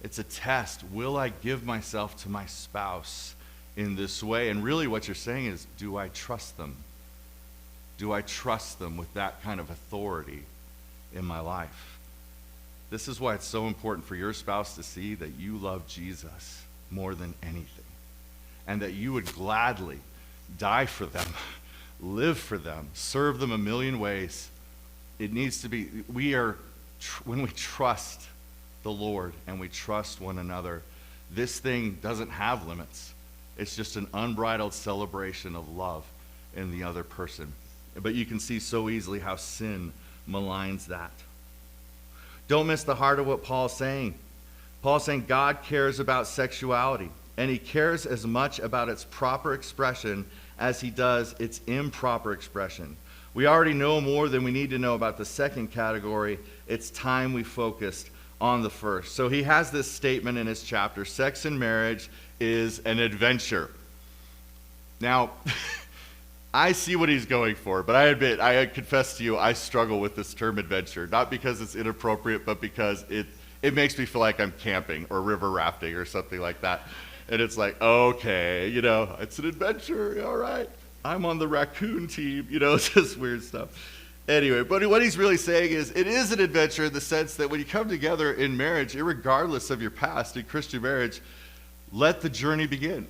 It's a test. Will I give myself to my spouse in this way? And really what you're saying is, do I trust them? Do I trust them with that kind of authority in my life? This is why it's so important for your spouse to see that you love Jesus more than anything, and that you would gladly die for them, live for them, serve them a million ways. It needs to be, when we trust the Lord and we trust one another, this thing doesn't have limits. It's just an unbridled celebration of love in the other person. But you can see so easily how sin maligns that. Don't miss the heart of what Paul's saying. Paul's saying God cares about sexuality, and he cares as much about its proper expression as he does its improper expression. We already know more than we need to know about the second category. It's time we focused on the first. So he has this statement in his chapter: sex and marriage is an adventure. Now, I see what he's going for, but I confess to you, I struggle with this term adventure, not because it's inappropriate, but because it makes me feel like I'm camping or river rafting or something like that. And it's like, okay, it's an adventure, all right. I'm on the raccoon team, it's just weird stuff. Anyway, but what he's really saying is, it is an adventure in the sense that when you come together in marriage, irregardless of your past, in Christian marriage, let the journey begin.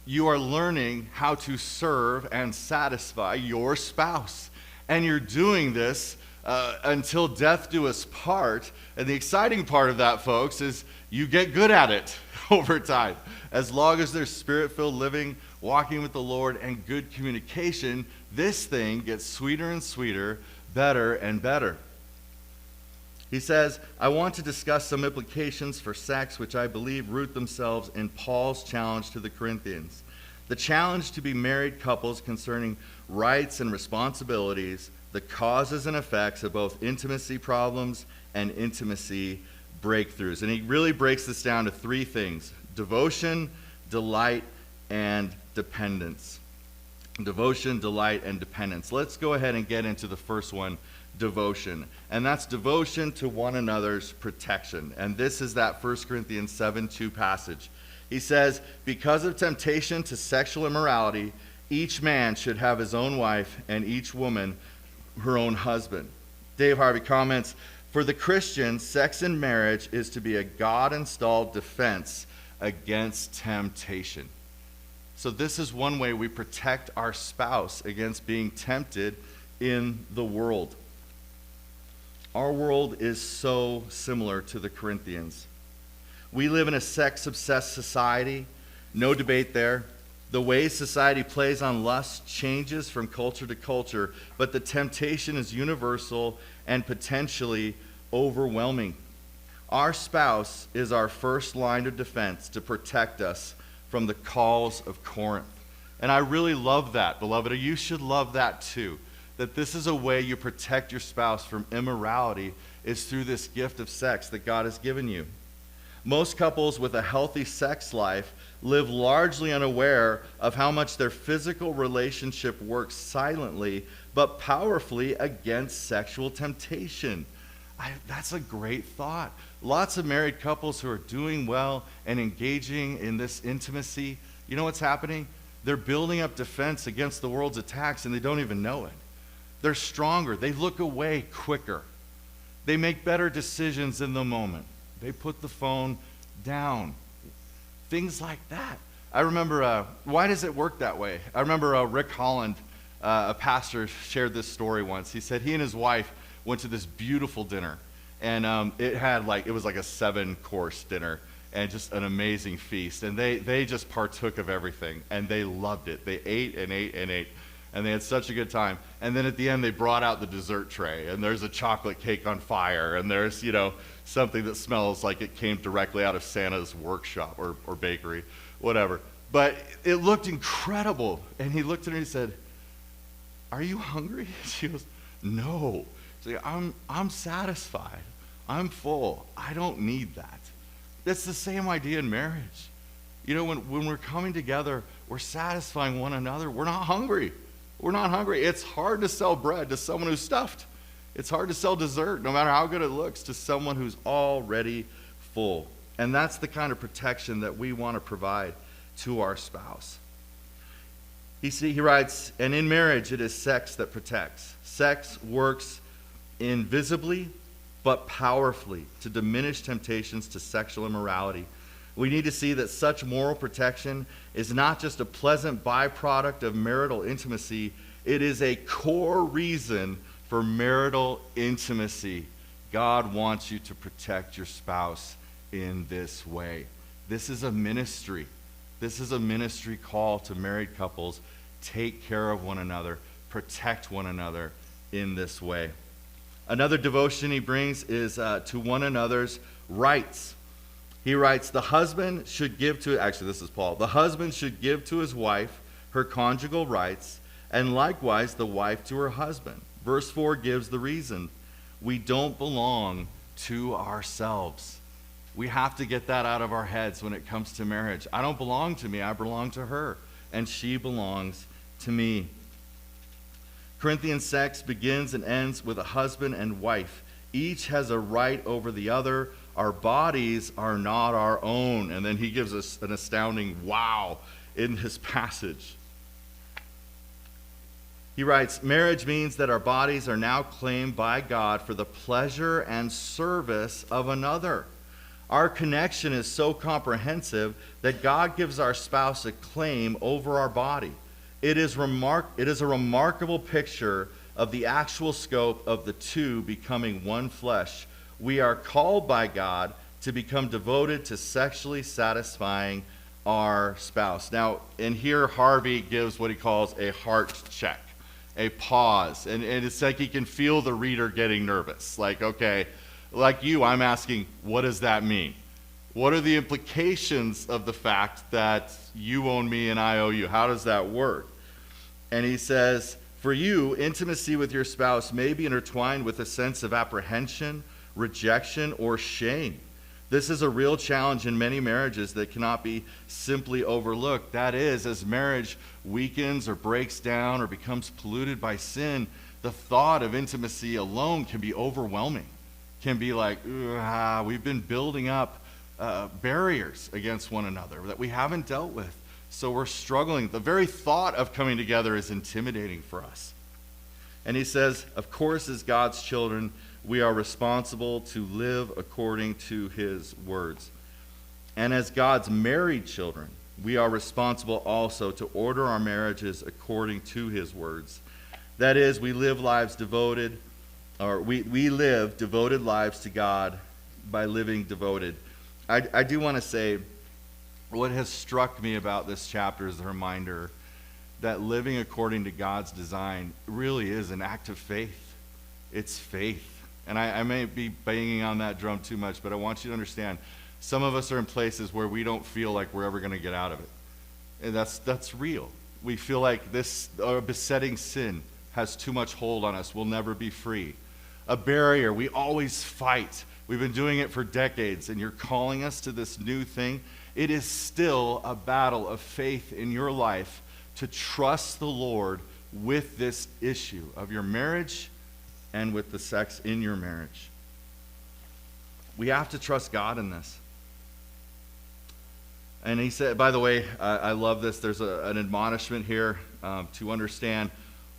You are learning how to serve and satisfy your spouse. And you're doing this until death do us part. And the exciting part of that, folks, is you get good at it over time. As long as there's spirit-filled living, walking with the Lord, and good communication, this thing gets sweeter and sweeter, better and better. He says, I want to discuss some implications for sex which I believe root themselves in Paul's challenge to the Corinthians. The challenge to be married couples concerning rights and responsibilities, the causes and effects of both intimacy problems and intimacy breakthroughs. And he really breaks this down to three things: devotion, delight, and dependence. Devotion, delight, and dependence. Let's go ahead and get into the first one, devotion. And that's devotion to one another's protection. And this is that 1 Corinthians 7:2 passage. He says, because of temptation to sexual immorality, each man should have his own wife and each woman her own husband. Dave Harvey comments, for the Christian, sex in marriage is to be a God-installed defense against temptation. So this is one way we protect our spouse against being tempted in the world. Our world is so similar to the Corinthians. We live in a sex-obsessed society. No debate there. The way society plays on lust changes from culture to culture, but the temptation is universal and potentially overwhelming. Our spouse is our first line of defense to protect us from the calls of Corinth. And I really love that, beloved. You should love that too. That this is a way you protect your spouse from immorality, is through this gift of sex that God has given you. Most couples with a healthy sex life live largely unaware of how much their physical relationship works silently but powerfully against sexual temptation. That's a great thought. Lots of married couples who are doing well and engaging in this intimacy, you know what's happening? They're building up defense against the world's attacks and they don't even know it. They're stronger. They look away quicker. They make better decisions in the moment. They put the phone down. Things like that. I remember, why does it work that way? I remember Rick Holland, a pastor, shared this story once. He said he and his wife went to this beautiful dinner. And it was like a 7-course dinner and just an amazing feast. And they just partook of everything and they loved it. They ate and ate and ate. And they had such a good time. And then at the end, they brought out the dessert tray. And there's a chocolate cake on fire. And there's, something that smells like it came directly out of Santa's workshop or bakery, whatever. But it looked incredible. And he looked at her and he said, "Are you hungry?" She goes, "No." So I'm satisfied. I'm full. I don't need that. It's the same idea in marriage. When we're coming together, we're satisfying one another. We're not hungry. We're not hungry. It's hard to sell bread to someone who's stuffed. It's hard to sell dessert, no matter how good it looks, to someone who's already full. And that's the kind of protection that we want to provide to our spouse. He writes, and in marriage, it is sex that protects. Sex works invisibly but powerfully to diminish temptations to sexual immorality. We need to see that such moral protection is not just a pleasant byproduct of marital intimacy, it is a core reason for marital intimacy. God wants you to protect your spouse in this way. This is a ministry. This is a ministry call to married couples. Take care of one another, protect one another in this way. Another devotion he brings is to one another's rights. He writes, the husband should give to his wife her conjugal rights, and likewise the wife to her husband. Verse 4 gives the reason. We don't belong to ourselves. We have to get that out of our heads when it comes to marriage. I don't belong to me, I belong to her, and she belongs to me. Corinthian sex begins and ends with a husband and wife. Each has a right over the other. Our bodies are not our own. And then he gives us an astounding wow in this passage. He writes, marriage means that our bodies are now claimed by God for the pleasure and service of another. Our connection is so comprehensive that God gives our spouse a claim over our body. It is a remarkable picture of the actual scope of the two becoming one flesh. We are called by God to become devoted to sexually satisfying our spouse. Now, in here, Harvey gives what he calls a heart check, a pause. And it's like he can feel the reader getting nervous. Like, okay, like you, I'm asking, what does that mean? What are the implications of the fact that you own me and I owe you? How does that work? And he says, for you, intimacy with your spouse may be intertwined with a sense of apprehension, rejection, or shame. This is a real challenge in many marriages that cannot be simply overlooked. That is, as marriage weakens or breaks down or becomes polluted by sin, the thought of intimacy alone can be overwhelming. Can be like, we've been building up barriers against one another that we haven't dealt with. So we're struggling. The very thought of coming together is intimidating for us. And he says, of course, as God's children, we are responsible to live according to his words. And as God's married children, we are responsible also to order our marriages according to his words. That is, we live devoted lives to God by living devoted. I do want to say, what has struck me about this chapter is a reminder that living according to God's design really is an act of faith. It's faith. And I may be banging on that drum too much, but I want you to understand, some of us are in places where we don't feel like we're ever going to get out of it. And that's real. We feel like this besetting sin has too much hold on us. We'll never be free. A barrier we always fight We've been doing it for decades, and you're calling us to this new thing. It is still a battle of faith in your life to trust the Lord with this issue of your marriage and with the sex in your marriage. We have to trust God in this. And he said, by the way, I love this. There's an admonishment here to understand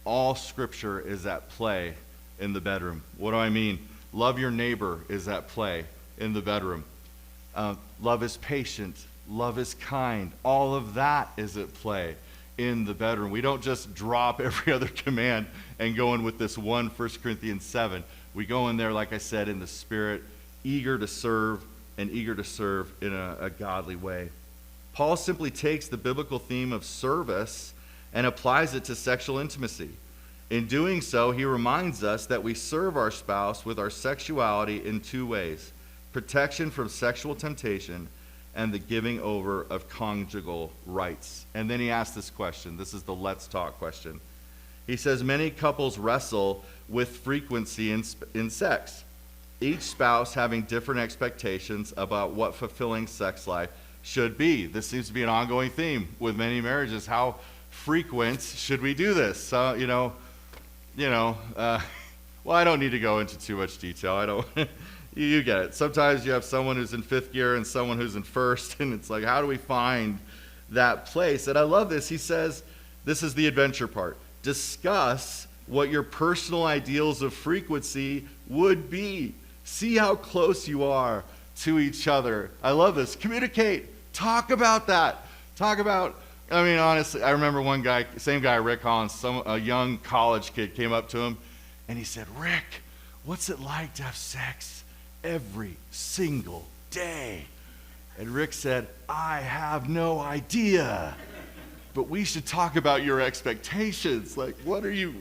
all Scripture is at play in the bedroom. What do I mean? Love your neighbor is at play in the bedroom. Love is patient. Love is kind. All of that is at play in the bedroom. We don't just drop every other command and go in with this one, 1 Corinthians 7. We go in there, like I said, in the Spirit, eager to serve and eager to serve in a godly way. Paul simply takes the biblical theme of service and applies it to sexual intimacy. In doing so, he reminds us that we serve our spouse with our sexuality in two ways: protection from sexual temptation and the giving over of conjugal rights. And then he asks this question. This is the let's talk question. He says, many couples wrestle with frequency in sex, each spouse having different expectations about what fulfilling sex life should be. This seems to be an ongoing theme with many marriages. How frequent should we do this? Well, I don't need to go into too much detail. I don't. You get it. Sometimes you have someone who's in 5th gear and someone who's in 1st, and it's like, how do we find that place? And I love this. He says, this is the adventure part. Discuss what your personal ideals of frequency would be. See how close you are to each other. I love this. Communicate. Talk about that. Honestly, I remember one guy, same guy, Rick Hollins, a young college kid came up to him, and he said, Rick, what's it like to have sex every single day? And Rick said, I have no idea, but we should talk about your expectations. Like, what do you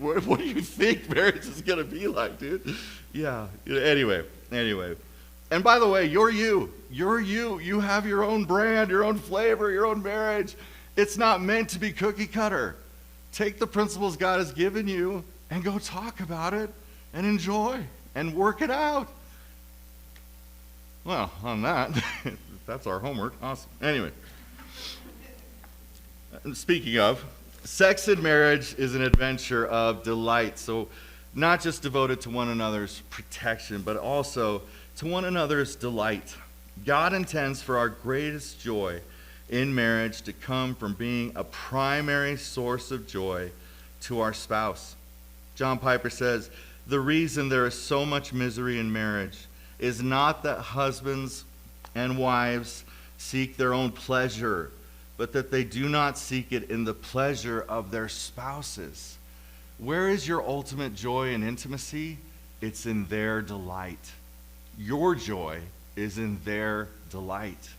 think marriage is going to be like, dude? Yeah. Anyway. And by the way, you're you. You have your own brand, your own flavor, your own marriage. It's not meant to be cookie cutter. Take the principles God has given you and go talk about it and enjoy and work it out. Well, on that, that's our homework. Awesome. Anyway, speaking of, sex in marriage is an adventure of delight. So not just devoted to one another's protection, but also to one another's delight. God intends for our greatest joy in marriage to come from being a primary source of joy to our spouse. John Piper says, the reason there is so much misery in marriage is not that husbands and wives seek their own pleasure, but that they do not seek it in the pleasure of their spouses. Where is your ultimate joy and intimacy? It's in their delight. Your joy is in their delight.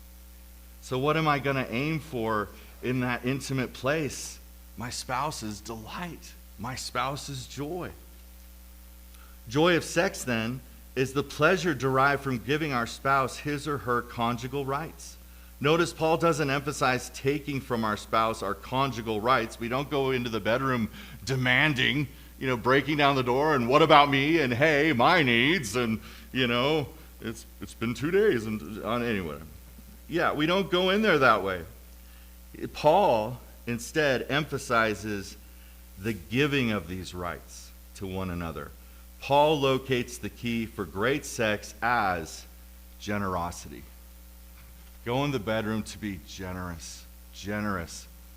So what am I going to aim for in that intimate place? My spouse's delight, my spouse's joy. Joy of sex, then, is the pleasure derived from giving our spouse his or her conjugal rights. Notice Paul doesn't emphasize taking from our spouse our conjugal rights. We don't go into the bedroom demanding, breaking down the door, and what about me, and hey, my needs, and, it's been 2 days, and anyway. Yeah, we don't go in there that way. Paul instead emphasizes the giving of these rights to one another. Paul locates the key for great sex as generosity. Go in the bedroom to be generous.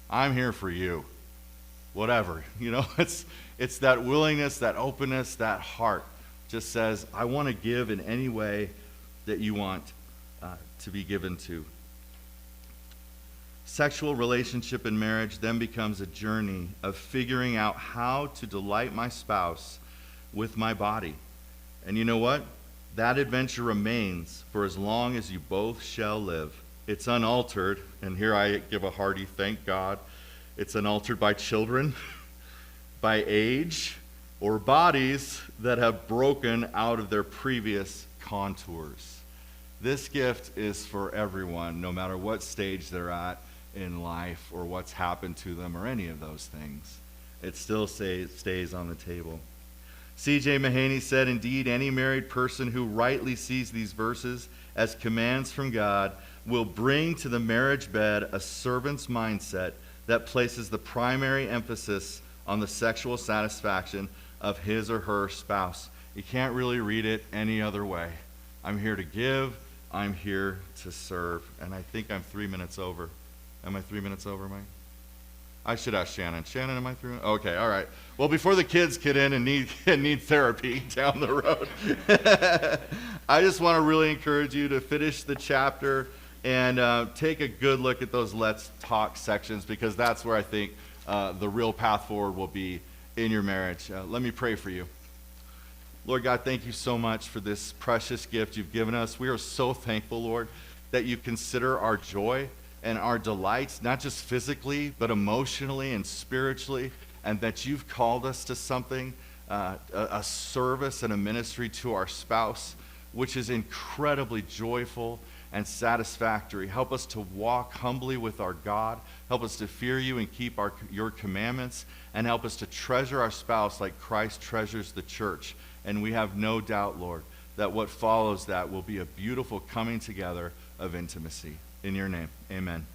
I'm here for you. Whatever. It's that willingness, that openness, that heart just says, I want to give in any way that you want to be given to. Sexual relationship in marriage then becomes a journey of figuring out how to delight my spouse with my body. And you know what? That adventure remains for as long as you both shall live. It's unaltered, and here I give a hearty thank God. It's unaltered by children, by age, or bodies that have broken out of their previous contours. This gift is for everyone, no matter what stage they're at in life or what's happened to them or any of those things. It still stays on the table. C.J. Mahaney said, indeed, any married person who rightly sees these verses as commands from God will bring to the marriage bed a servant's mindset that places the primary emphasis on the sexual satisfaction of his or her spouse. You can't really read it any other way. I'm here to give. I'm here to serve. And I think I'm 3 minutes over. Am I 3 minutes over, Mike? I should ask Shannon. Shannon, am I 3 minutes? Okay, all right. Well, before the kids get in and need therapy down the road, I just want to really encourage you to finish the chapter and take a good look at those Let's Talk sections, because that's where I think the real path forward will be in your marriage. Let me pray for you. Lord God, thank you so much for this precious gift you've given us. We are so thankful, Lord, that you consider our joy and our delights, not just physically, but emotionally and spiritually, and that you've called us to something, a service and a ministry to our spouse, which is incredibly joyful and satisfactory. Help us to walk humbly with our God. Help us to fear you and keep your commandments, and help us to treasure our spouse like Christ treasures the church. And we have no doubt, Lord, that what follows that will be a beautiful coming together of intimacy. In your name, amen.